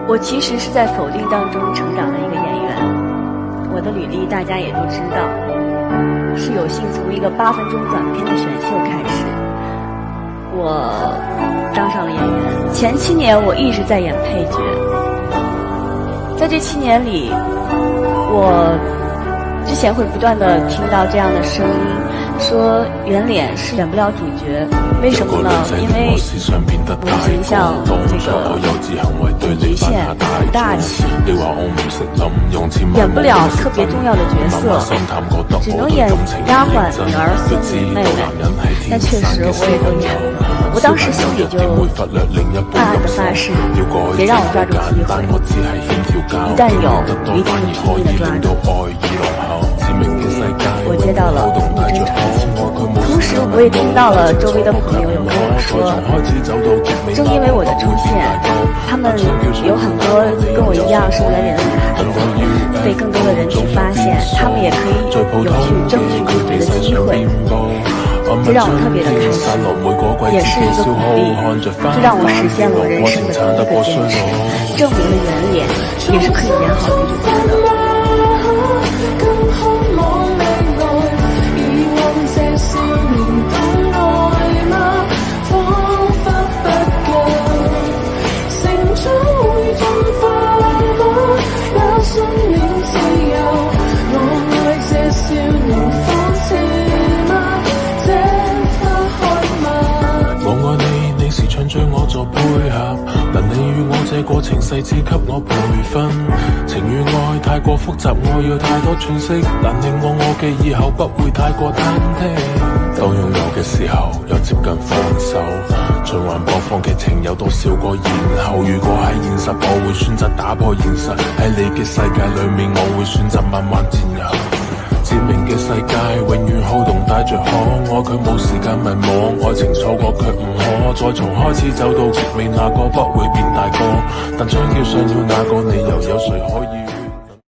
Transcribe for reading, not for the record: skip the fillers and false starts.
我其实是在否定当中成长的一个演员。我的履历大家也都知道，是有幸从一个8分钟短片的选秀开始，我当上了演员。前7年我一直在演配角，在这7年里，我之前会不断的听到这样的声音，说圆脸是演不了主角，为什么呢？因为我的形象这个局限很大气，演不了特别重要的角色，只能演丫鬟、女儿、孙女、妹妹。但确实我也都演，我当时心里就暗暗的发誓，别让我抓住机会，一旦有，一定会拼命的抓住。我接到了陆贞传的情报，同时我也听到了周围的朋友有跟我说，正因为我的出现，他们有很多跟我一样是圆脸的女孩子，被更多的人去发现，他们也可以有去争取主角的机会，这让我特别的开心，也是一个鼓励，这让我实现了我人生的第一个坚持，证明了圆脸也是可以演好女主角的。追我做配合，但你與我這過程細緻給我培訓，情與愛太過複雜，我要太多詮釋，但令我嘅以後不會太過忐忑。當擁有嘅時候，又接近放手，循環播放劇情有多少個然後？如果喺現實，我會選擇打破現實，喺你嘅世界裏面，我會選擇慢慢佔有。致命嘅世界永遠好動帶着可愛，佢冇時間迷惘，愛情錯過卻唔可再從開始走到結尾，那個不會變大個，但將要想要那個理由，有誰可以？